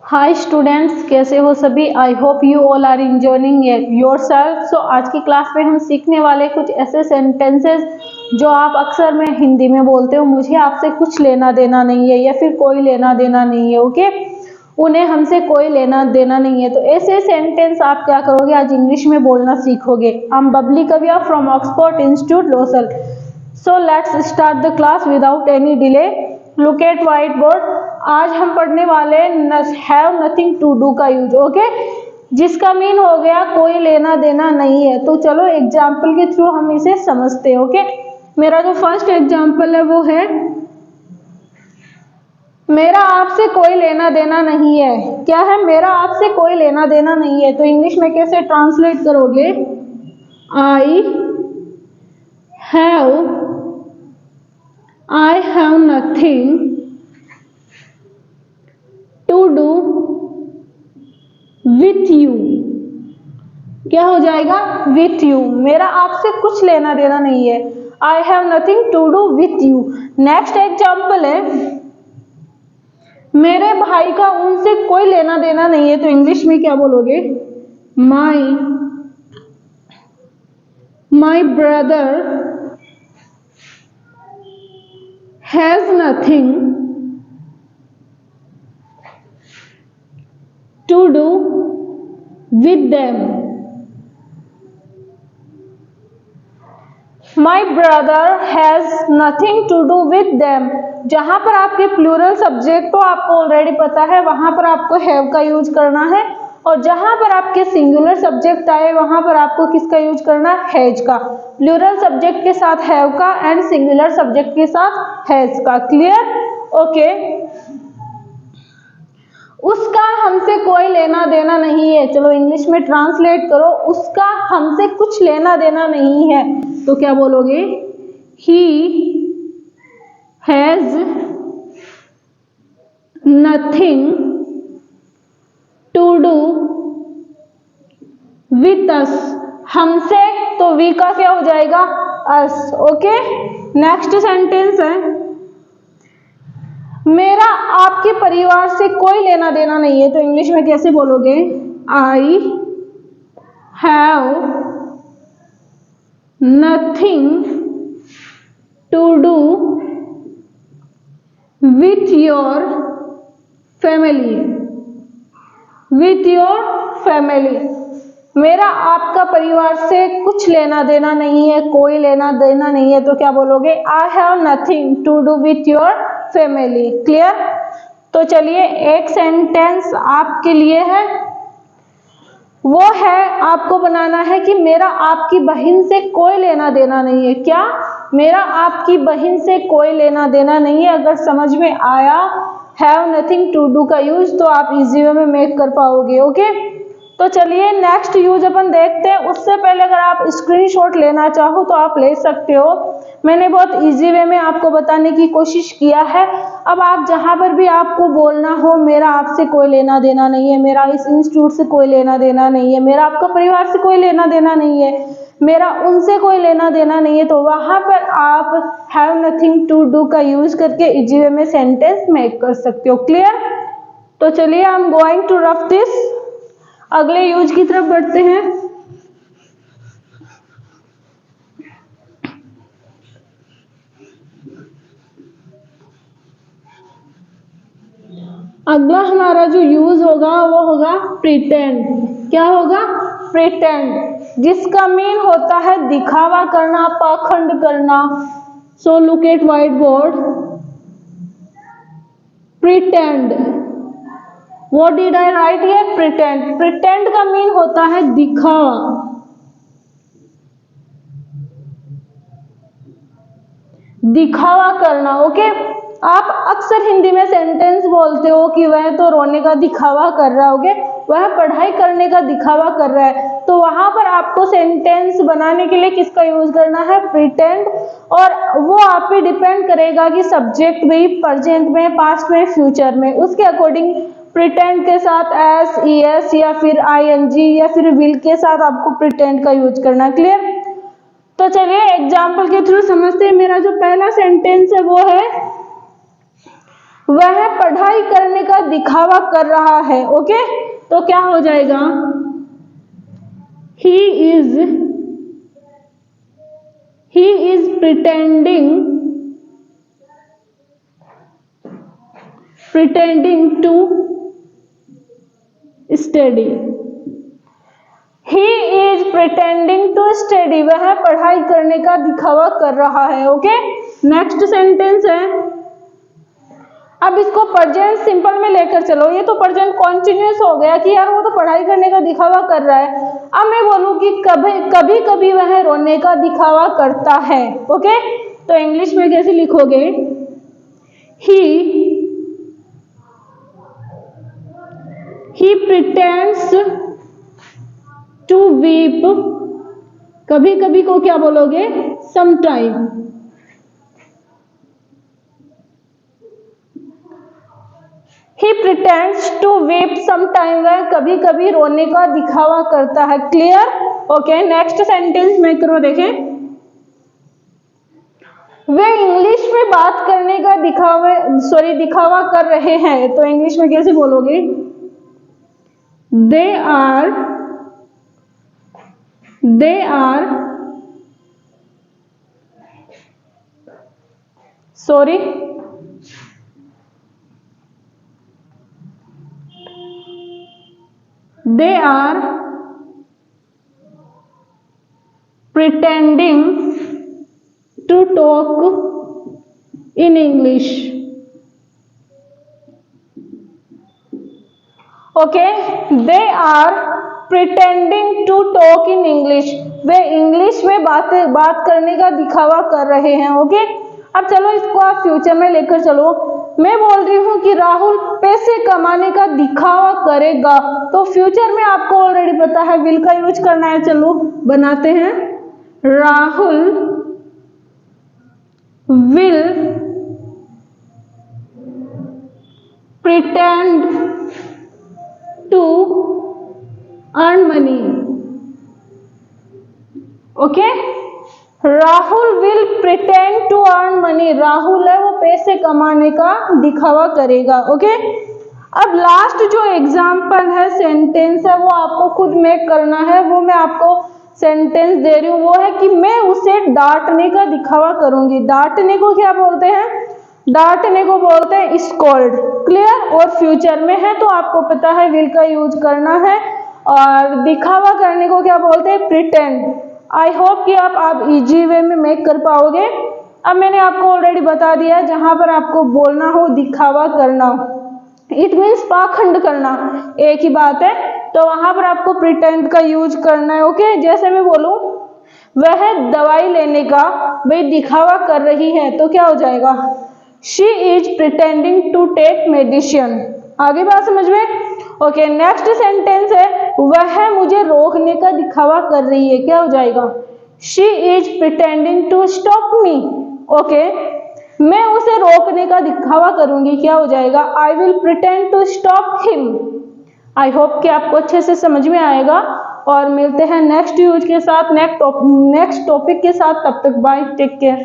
Hi students, कैसे हो सभी। I hope you all are enjoying yourself. So आज की क्लास में हम सीखने वाले कुछ ऐसे सेंटेंसेस जो आप अक्सर में हिंदी में बोलते हो, मुझे आपसे कुछ लेना देना नहीं है या फिर कोई लेना देना नहीं है। ओके, उन्हें हमसे कोई लेना देना नहीं है। तो ऐसे सेंटेंस आप क्या करोगे, आज इंग्लिश में बोलना सीखोगे। I am Babli Kavia from Oxford institute Losal. So let's start the class without any delay. Look at white board. आज हम पढ़ने वाले हैव नथिंग टू डू का यूज। ओके, जिसका मीन हो गया कोई लेना देना नहीं है। तो चलो एग्जाम्पल के थ्रू हम इसे समझते हैं। ओके, मेरा जो फर्स्ट एग्जाम्पल है वो है, मेरा आपसे कोई लेना देना नहीं है। क्या है, मेरा आपसे कोई लेना देना नहीं है। तो इंग्लिश में कैसे ट्रांसलेट करोगे, I have nothing to do with you। क्या हो जाएगा, with you। मेरा आपसे कुछ लेना देना नहीं है। I have nothing to do with you। Next example है, मेरे भाई का उनसे कोई लेना देना नहीं है। तो इंग्लिश में क्या बोलोगे, my brother has nothing to do with them। My brother has nothing to do with them। जहां पर आपके प्लूरल सब्जेक्ट को आपको ऑलरेडी पता है, वहां पर आपको हैव का यूज करना है। और जहां पर आपके सिंगुलर सब्जेक्ट आए, वहां पर आपको किसका यूज करना है, हैज का। प्लूरल सब्जेक्ट के साथ हैव का एंड सिंगुलर सब्जेक्ट के साथ हैज का। क्लियर? ओके, उसका हमसे कोई लेना देना नहीं है। चलो इंग्लिश में ट्रांसलेट करो, उसका हमसे कुछ लेना देना नहीं है। तो क्या बोलोगे, he has nothing to do with us. हमसे तो वी का क्या हो जाएगा, अस। ओके, नेक्स्ट सेंटेंस है, मेरा आपके परिवार से कोई लेना देना नहीं है। तो इंग्लिश में कैसे बोलोगे, I have nothing to do with your family. With your family, मेरा आपका परिवार से कुछ लेना देना नहीं है, कोई लेना देना नहीं है। तो क्या बोलोगे, I have nothing to do with your family. Clear? तो चलिए एक सेंटेंस आपके लिए है, वो है, आपको बनाना है कि मेरा आपकी बहन से कोई लेना देना नहीं है। क्या, मेरा आपकी बहन से कोई लेना देना नहीं है। अगर समझ में आया हैव नथिंग टू डू का यूज, तो आप इजी वे में मेक कर पाओगे। ओके, तो चलिए नेक्स्ट यूज अपन देखते हैं। उससे पहले अगर आप स्क्रीनशॉट लेना चाहो तो आप ले सकते हो। मैंने बहुत इजी वे में आपको बताने की कोशिश किया है। अब आप जहां पर भी आपको बोलना हो, मेरा आपसे कोई लेना देना नहीं है, मेरा इस इंस्टीट्यूट से कोई लेना देना नहीं है, मेरा आपका परिवार से कोई लेना देना नहीं है, मेरा उनसे कोई लेना देना नहीं है, तो वहां पर आप हैव नथिंग टू डू का यूज करके इजी वे में सेंटेंस मेक कर सकते हो। क्लियर? तो चलिए I am going to rough this. अगले यूज की तरफ बढ़ते हैं। अगला हमारा जो यूज होगा वो होगा प्रिटेंड। क्या होगा, प्रिटेंड, जिसका मीन होता है दिखावा करना, पाखंड करना। So look at white board. Pretend, what did I right here, pretend. Pretend का मीन होता है दिखावा, दिखावा करना। ओके, आप अक्सर हिंदी में सेंटेंस बोलते हो कि वह तो रोने का दिखावा कर रहा है, ओके, वह पढ़ाई करने का दिखावा कर रहा है। तो वहां पर आपको सेंटेंस बनाने के लिए किसका यूज करना है, प्रिटेंड। और वो आप पे डिपेंड करेगा कि सब्जेक्ट में, प्रेजेंट में, पास्ट में, फ्यूचर में, उसके अकॉर्डिंग प्रिटेंड के साथ एस, ई एस या फिर आईएनजी या फिर विल के साथ आपको प्रिटेंड का यूज करना। क्लियर? तो चलिए एग्जाम्पल के थ्रू समझते हैं। मेरा जो पहला सेंटेंस है वो है, वह पढ़ाई करने का दिखावा कर रहा है। ओके, तो क्या हो जाएगा, he is pretending to study। he is pretending to study, वह पढ़ाई करने का दिखावा कर रहा है। ओके, नेक्स्ट सेंटेंस है, अब इसको प्रेजेंट सिंपल में लेकर चलो। ये तो प्रेजेंट कॉन्टिन्यूअस हो गया कि यार वो तो पढ़ाई करने का दिखावा कर रहा है। अब मैं बोलूँ कि कभी कभी वह रोने का दिखावा करता है। ओके, तो इंग्लिश में कैसे लिखोगे, he pretends to weep, कभी कभी को क्या बोलोगे, sometime। He pretends to weep sometime, वह कभी कभी रोने का दिखावा करता है। क्लियर? ओके, नेक्स्ट सेंटेंस में करो, देखें, वे इंग्लिश में बात करने का दिखावा कर रहे हैं। तो इंग्लिश में कैसे बोलोगे, they are sorry they are pretending to talk in English। Okay, they are pretending to talk in English, वे इंग्लिश में बात करने का दिखावा कर रहे हैं। ओके, अब चलो इसको आप फ्यूचर में लेकर चलो। मैं बोल रही हूँ कि राहुल पैसे कमाने का दिखावा करेगा, तो फ्यूचर में आपको ऑलरेडी पता है विल का यूज करना है। चलो बनाते हैं, Rahul will pretend to earn money. Okay, Rahul will pretend to earn money, Rahul है वो पैसे कमाने का दिखावा करेगा। ओके, अब लास्ट जो एग्जाम्पल है, सेंटेंस है, वो आपको खुद मेक करना है। वो मैं आपको सेंटेंस दे रही हूँ, वो है कि मैं उसे डांटने का दिखावा करूंगी। डांटने को क्या बोलते हैं, डांटने को बोलते हैं स्कोल्ड। क्लियर? और फ्यूचर में है तो आपको पता है विल का यूज करना है, और दिखावा करने को क्या बोलते हैं, प्रिटेंड। आई होप कि आप इजी वे में मेक कर पाओगे। अब मैंने आपको ऑलरेडी बता दिया, जहां पर आपको बोलना हो दिखावा करना, इट मीन्स पाखंड करना, एक ही बात है, तो वहां पर आपको प्रिटेंड का यूज करना है। ओके, जैसे मैं बोलूं वह दवाई लेने का भाई दिखावा कर रही है, तो क्या हो जाएगा, she is pretending to take medicine. आगे बात समझ में? ओके, नेक्स्ट सेंटेंस है, वह मुझे रोकने का दिखावा कर रही है, क्या हो जाएगा, she is pretending to stop me. Okay, मैं उसे रोकने का दिखावा करूंगी, क्या हो जाएगा, I will pretend to stop him. I hope कि आपको अच्छे से समझ में आएगा, और मिलते हैं नेक्स्ट यूज के साथ, नेक्स्ट टॉपिक के साथ। तब तक बाय, टेक केयर।